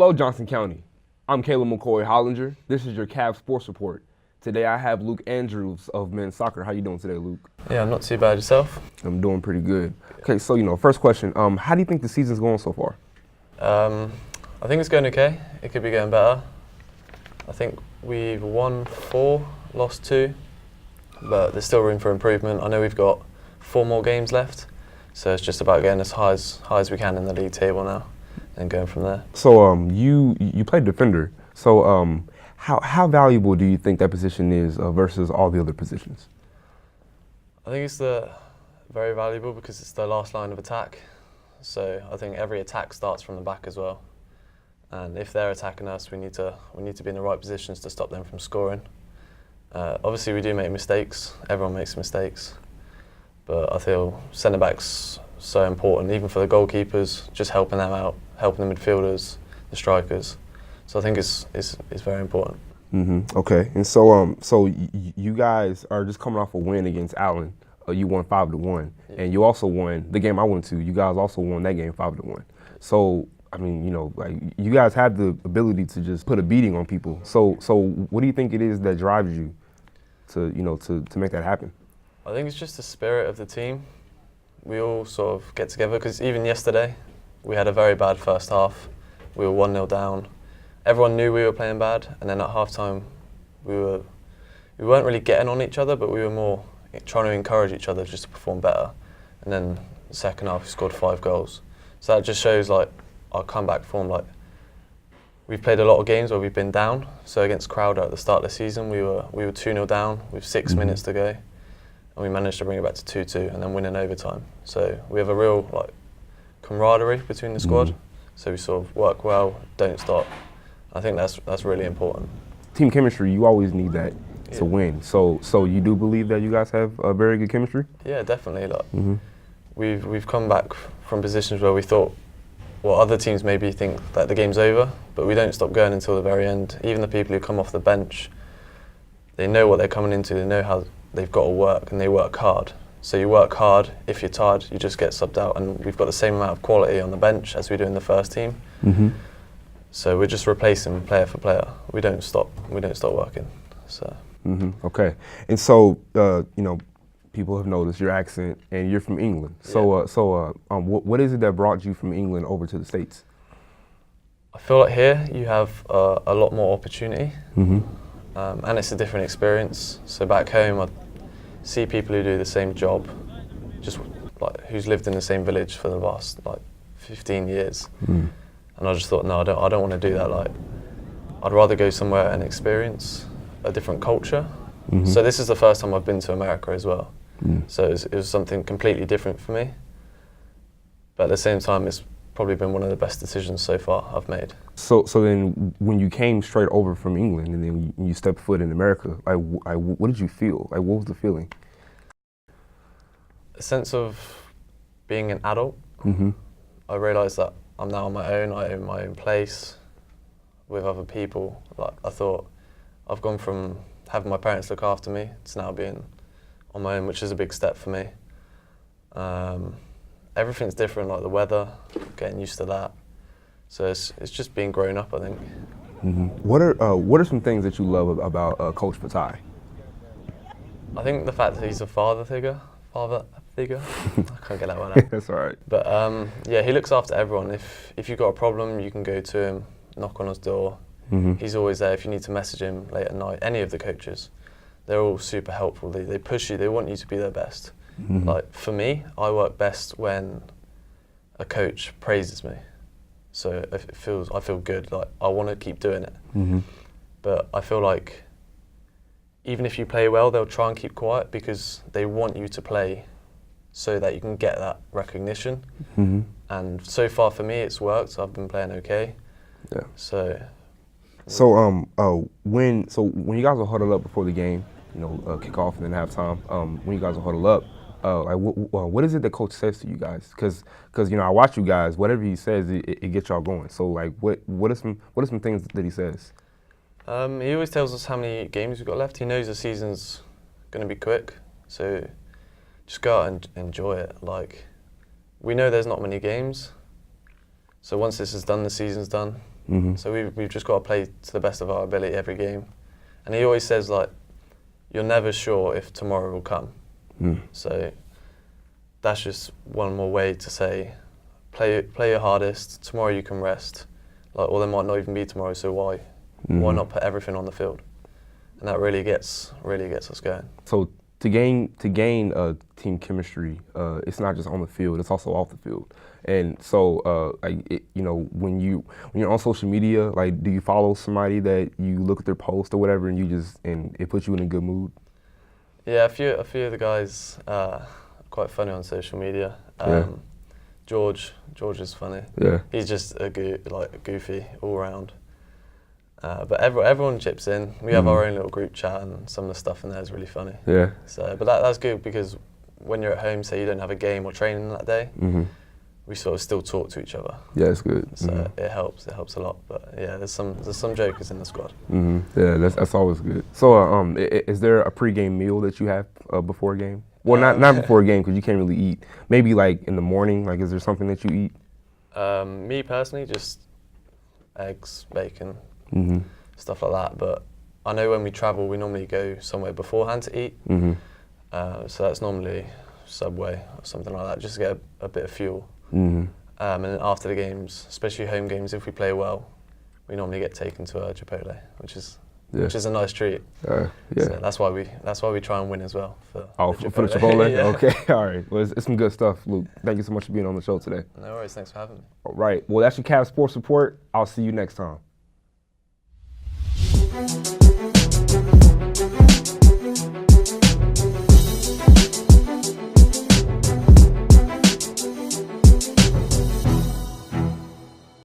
Hello, Johnson County. I'm Kha'len McCoy-Hollinger. This is your Cavs Sports Report. Today I have Luke Andrews of men's soccer. How you doing today, Luke? Yeah, I'm not too bad. Yourself? I'm doing pretty good. Okay, so first question. How do you think the season's going so far? I think it's going okay. It could be going better. I think we've won 4, lost 2, but there's still room for improvement. I know we've got 4 more games left, so it's just about getting as high as we can in the league table now, and going from there. So you played defender. So how valuable do you think that position is versus all the other positions? I think it's very valuable because it's the last line of attack. So I think every attack starts from the back as well. And if they're attacking us, we need to be in the right positions to stop them from scoring. Obviously, we do make mistakes. Everyone makes mistakes. But I feel centre-back's so important, even for the goalkeepers, just helping them out, helping the midfielders, the strikers. So I think it's very important. Mm-hmm. Okay, and so you guys are just coming off a win against Allen. You won 5-1, and you also won the game I went to. You guys also won that game 5-1. So I mean, like you guys have the ability to just put a beating on people. So what do you think it is that drives you to make that happen? I think it's just the spirit of the team. We all sort of get together because even yesterday, we had a very bad first half. We were 1-0 down. Everyone knew we were playing bad, and then at halftime, we weren't really getting on each other, but we were more trying to encourage each other just to perform better. And then the second half, we scored 5 goals. So that just shows like our comeback form. Like we've played a lot of games where we've been down. So against Crowder at the start of the season, we were 2-0 down with 6 minutes to go, and we managed to bring it back to 2-2 and then win in overtime. So we have a real camaraderie between the squad. So we sort of work well, don't stop. I think that's really important. Team chemistry, you always need that to win. So you do believe that you guys have a very good chemistry? Yeah, definitely. We've come back from positions where we thought, well, other teams maybe think that the game's over, but we don't stop going until the very end. Even the people who come off the bench, they know what they're coming into. They know how they've got to work, and they work hard. So you work hard. If you're tired, you just get subbed out, and we've got the same amount of quality on the bench as we do in the first team. So we're just replacing player for player. We don't stop. We don't stop working. So. Okay, and so people have noticed your accent, and you're from England. So what is it that brought you from England over to the States? I feel like here you have a lot more opportunity, and it's a different experience. So back home, I see people who do the same job, just who's lived in the same village for the last 15 years. And I just thought, no, I don't want to do that. I'd rather go somewhere and experience a different culture. So this is the first time I've been to America as well. So it was something completely different for me. But at the same time, it's probably been one of the best decisions so far I've made. So then when you came straight over from England and then you stepped foot in America, what did you feel? What was the feeling? A sense of being an adult. I realised that I'm now on my own. I own my own place with other people. I thought I've gone from having my parents look after me to now being on my own, which is a big step for me. Everything's different, like the weather, getting used to that. So it's just being grown up, I think. What are some things that you love about Coach Fatai? I think the fact that he's a father figure. I can't get that one out. That's all right. But yeah, he looks after everyone. If you've got a problem, you can go to him, knock on his door. He's always there if you need to message him late at night. Any of the coaches, they're all super helpful. They push you. They want you to be their best. Like for me, I work best when a coach praises me. So I feel good. Like I want to keep doing it. But I feel like even if you play well, they'll try and keep quiet because they want you to play so that you can get that recognition. And so far for me, it's worked. I've been playing okay. Yeah. So when you guys are huddled up before the game, kick off and then halftime, when you guys are huddled up, what is it that coach says to you guys? Because I watch you guys. Whatever he says, it gets y'all going. So what are some things that he says? He always tells us how many games we've got left. He knows the season's going to be quick, so just go out and enjoy it. We know there's not many games, so once this is done, the season's done. So we've just got to play to the best of our ability every game. And he always says, like, you're never sure if tomorrow will come. So that's just one more way to say, play your hardest. Tomorrow you can rest, like, or there might not even be tomorrow. So why not put everything on the field? And that really gets us going. So to gain team chemistry, it's not just on the field; it's also off the field. And so, when you're on social media, like, do you follow somebody that you look at their post or whatever, and it puts you in a good mood? Yeah, a few of the guys are quite funny on social media. George is funny. Yeah. He's just goofy all round. But everyone chips in. We have our own little group chat, and some of the stuff in there is really funny. Yeah. So, but that's good, because when you're at home, say you don't have a game or training that day, we sort of still talk to each other. Yeah, it's good. So it helps. It helps a lot. But yeah, there's some jokers in the squad. Yeah, that's always good. So, is there a pregame meal that you have before a game? Well, not before a game, because you can't really eat. Maybe like in the morning. Like, is there something that you eat? Me personally, just eggs, bacon, stuff like that. But I know when we travel, we normally go somewhere beforehand to eat. So that's normally Subway or something like that, just to get a bit of fuel. And then after the games, especially home games, if we play well, we normally get taken to a Chipotle, which is a nice treat. Yeah. So that's why we try and win as well. For the Chipotle? Yeah. Okay, all right. Well, it's some good stuff, Luke. Thank you so much for being on the show today. No worries, thanks for having me. All right. Well, that's your Cavs Sports Report. I'll see you next time.